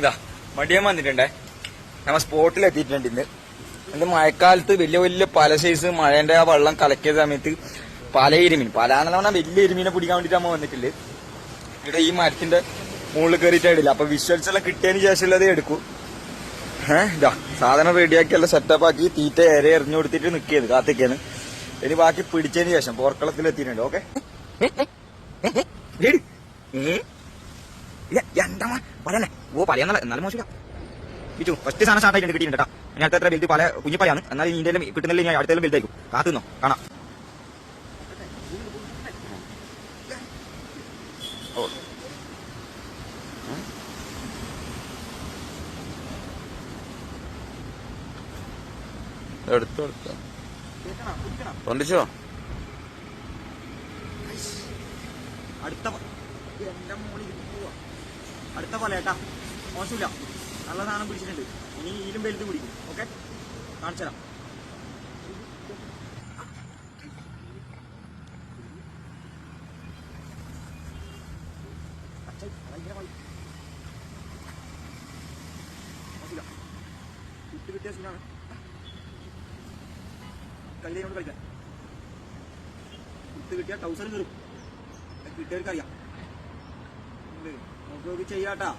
ഇതാ മടിയൻ വന്നിട്ടുണ്ടേ. നമ്മ സ്പോട്ടിലെത്തിയിട്ടുണ്ട് ഇന്ന്. ഇന്ന് മഴക്കാലത്ത് വലിയ വലിയ പല സൈസ് മഴേന്റെ ആ വെള്ളം കലക്കിയ സമയത്ത് പല എരുമീൻ പലാന്ന് പറഞ്ഞാൽ വലിയ എരുമീനെ പിടിക്കാൻ വേണ്ടിട്ട് അമ്മ വന്നിട്ടുണ്ട്. ഇവിടെ ഈ മരത്തിന്റെ മുകളിൽ കയറിയിട്ടില്ല. അപ്പൊ വിഷ്വൽസ് എല്ലാം കിട്ടിയതിന് ശേഷമുള്ളതേ എടുക്കൂ. ഇതാ സാധനം റെഡിയാക്കി എല്ലാം സെറ്റപ്പ് ആക്കി തീറ്റ ഏറെ എറിഞ്ഞു കൊടുത്തിട്ട് നിൽക്കിയത് കാത്തിക്കാണ്. ഇനി ബാക്കി പിടിച്ചതിന് ശേഷം പോർക്കളത്തിൽ എത്തിയിട്ടുണ്ട്. ഓക്കെ എന്താ പലന്നെ ഓ പലയെന്നല്ല എന്നാലും മോശമില്ല. കിച്ചു ഫസ്റ്റ് സാധനം സ്റ്റാർട്ട് ആയിട്ട് കിട്ടിയിട്ടുണ്ട് കേട്ടോ. ഇനി അടുത്ത വലുത് പല കുഞ്ഞിപ്പലയാണ്. എന്നാലും ഇന്ത്യയിലും കിട്ടുന്നില്ല. ഞാൻ അടുത്തേലും വലുതായിരിക്കും. കാത്തുന്നോ കാണാം. ഓ എടുത്തോ പൊന്തിച്ചോ. അടുത്ത പോലെ ഏട്ടാ മോശമില്ല. നല്ല സാധനം പിടിച്ചിട്ടുണ്ട്. ഇനി ഇതിലും വലുത് പിടിക്കും. ഓക്കെ കാണിച്ചരാം. കിട്ടിയ സീനാണ്. കല്ലിനോട് കളിക്കാൻ കുത്ത് കിട്ടിയ ടൗസർ കയറും. കിട്ടിയവർക്ക് അറിയാം. നമുക്ക് ചെയ്യാട്ടാ.